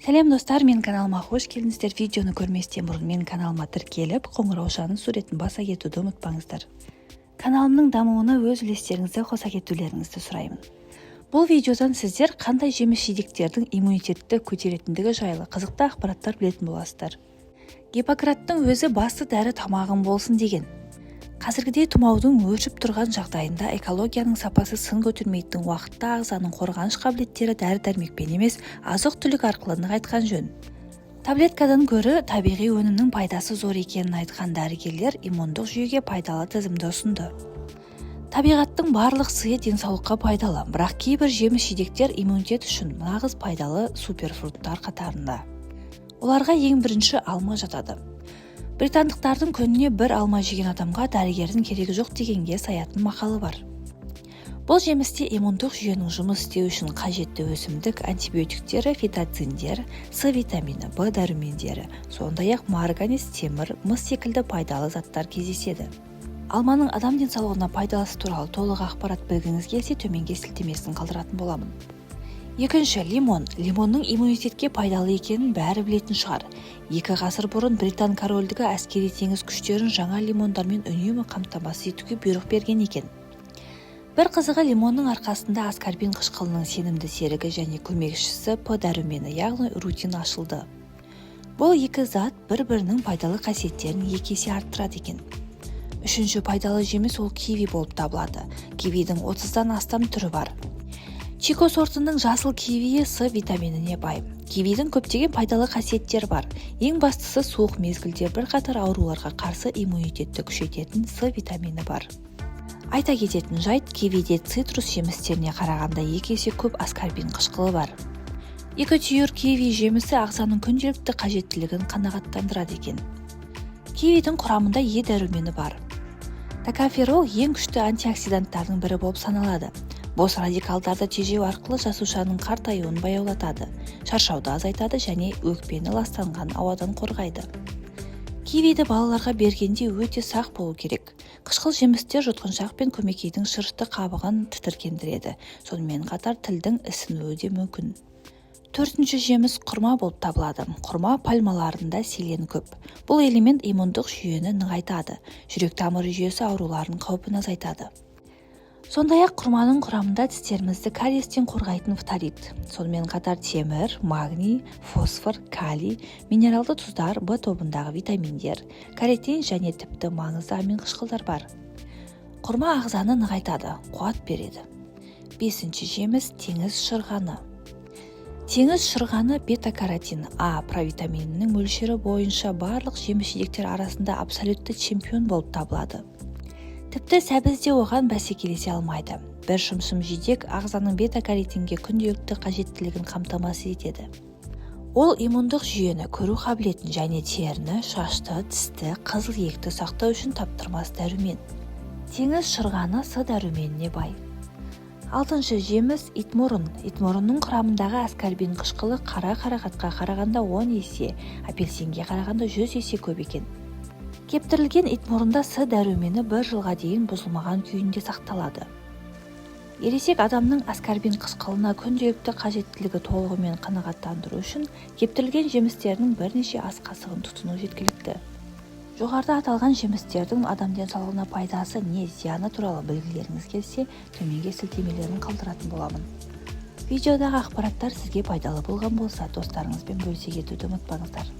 Сәлем достар, мен каналыма қош келдіңіздер. Видеоны көрместен бұрын мен каналыма тіркеліп, қоңыраушаның суретін баса кетуді ұмытпаңыздар. Каналымның дамуына өз үлестеріңізді қоса кетулеріңізді сұраймын. Бұл видеодан сіздер қандай жеміс-жидектердің иммунитетті көтеретіндігі жайлы қызықты ақпараттар білетін боласыздар. Гиппократтың өзі басты дәрі тамағым болсын деген. Қазіргідей тұмаудың өршіп тұрған жағдайында экологияның сапасы сын көтермейтін уақытта ағзаның қорғаныш қабілеттері дәрі-дәрмекпен емес, азық-түлік арқылы нығайтқан жөн. Таблеткадан гөрі табиғи өнімнің пайдасы зор екенін айтқан дәрігерлер иммундық жүйеге пайдалы тізімді ұсынды. Табиғаттың барлық сыйы денсаулыққа пайдалы, бірақ кейбір жеміс-жидектер иммунитет үшін нағыз пайдалы суперфруттар қатарында. Оларға ең бірінші алма жатады. Британдықтардың күніне бір алма жеген адамға дәрігердің керегі жоқ дегенге саятын мақалы бар. Бұл жемісте иммундық жүйенің жұмыс істеу үшін қажетті өсімдік антибиотиктері, фитоциндер, С витамині, В дәрумендері, сондай-ақ марганец, темір, мыс секілді пайдалы заттар кездеседі. Алманың адам денсаулығына пайдасы туралы толық ақпарат білгіңіз келсе, төменге сілтемесін қалдыратын боламын. Екінші, лимон. Лимонның иммунитетке пайдалы екенін бәрі білетін шығар. 2 ғасыр бұрын Британ корольдігі әскери теңіз күштерін жаңа лимондармен үнемі қамтамасыз етуге бұйрық берген екен. Бір қызығы, лимонның арқасында аскорбин қышқылының сенімді серігі және көмекшісі П дәрумені, яғни рутин ашылды. Бұл екі зат бір-бірінің пайдалы қасиеттерін 2 есе арттырады екен. Үшінші пайдалы жеміс ол киви болып табылады. Кивидің 30-дан астам түрі бар. Чико сортының жасыл кивиі С витаминіне бай. Кивидің көптеген пайдалы қасиеттері бар. Ең бастысы суық мезгілде бірқатар ауруларға қарсы иммунитетті күшейтетін С витамині бар. Айта кететін жайт, кивиде цитрус жемістеріне қарағанда 2 есе көп аскорбин қышқылы бар. 2 түйір киви жемісі ағзаның күнделікті қажеттілігін қанағаттандырады екен. Кивидің құрамында Е дәрумені бар. Токоферол ең күшті антиоксиданттардың бірі болып саналады. Бос радикалдарды тежеу арқылы жасушаның қартаюын баяулатады, шаршауды азайтады және өкпені ластанған ауадан қорғайды. Кивиді балаларға бергенде өте сақ болу керек. Қышқыл жемістер жұтқыншақ пен көмекейдің шырышты қабығын тітіркендіреді, сонымен қатар тілдің ісінуі де мүмкін. Төртінші жеміс құрма болып табылады. Құрма пальмаларында селен көп. Бұл элемент иммундық жүйені нығайтады, жүрек тамыры жүйесі ауруларының қаупін азайтады. Сондай-ақ құрманың құрамында тістерімізді кариестен қорғайтын фторид, сонымен қатар темір, магний, фосфор, калий, минералды тұздар, В тобындағы витаминдер, каротин және тіпті маңызды амин қышқылдар бар. Құрма ағзаны нығайтады, қуат береді. 5-ші жеміс теңіз шырғаны. Теңіз шырғаны бета-каротин А провитаминінің мөлшері бойынша барлық жеміс-жидектер арасында абсолютті чемпион болып табылады. Тіпті сәбіз де оған бәсекелесе алмайды. Бір шымшым жидек ағзаның бета-каротинге күнделікті қажеттілігін қамтамасыз етеді. Ол иммундық жүйені, көру қабілетін және теріні, шашты, тісті, қызыл екті сақтау үшін таптырмас дәрумен. Теңіз шырғаны С дәруменіне бай. 6-шы жеміс итмұрын. Итмұрынның құрамындағы аскорбин қышқылы қара қарақатқа қарағанда 10 есе, апельсинге қарағанда 100 есе көп екен. Кептірілген итмұрында С дәрумені 1 жылға дейін бұзылмаған күйінде сақталады. Ересек адамның аскорбин қышқылына күнделікті қажеттілігі толығымен қанағаттандыру үшін кептірілген жемістердің бірнеше ас қасығын тұтыну жеткілікті. Жоғарыда аталған жемістердің адам денсаулығына пайдасы не зияны туралы білгілеріңіз келсе, төменге сілтемелерін қалдыратын боламын. Видеодағы ақпараттар сізге пайдалы болған болса, достарыңызбен бөлісе кетуді ұмытпаңыздар.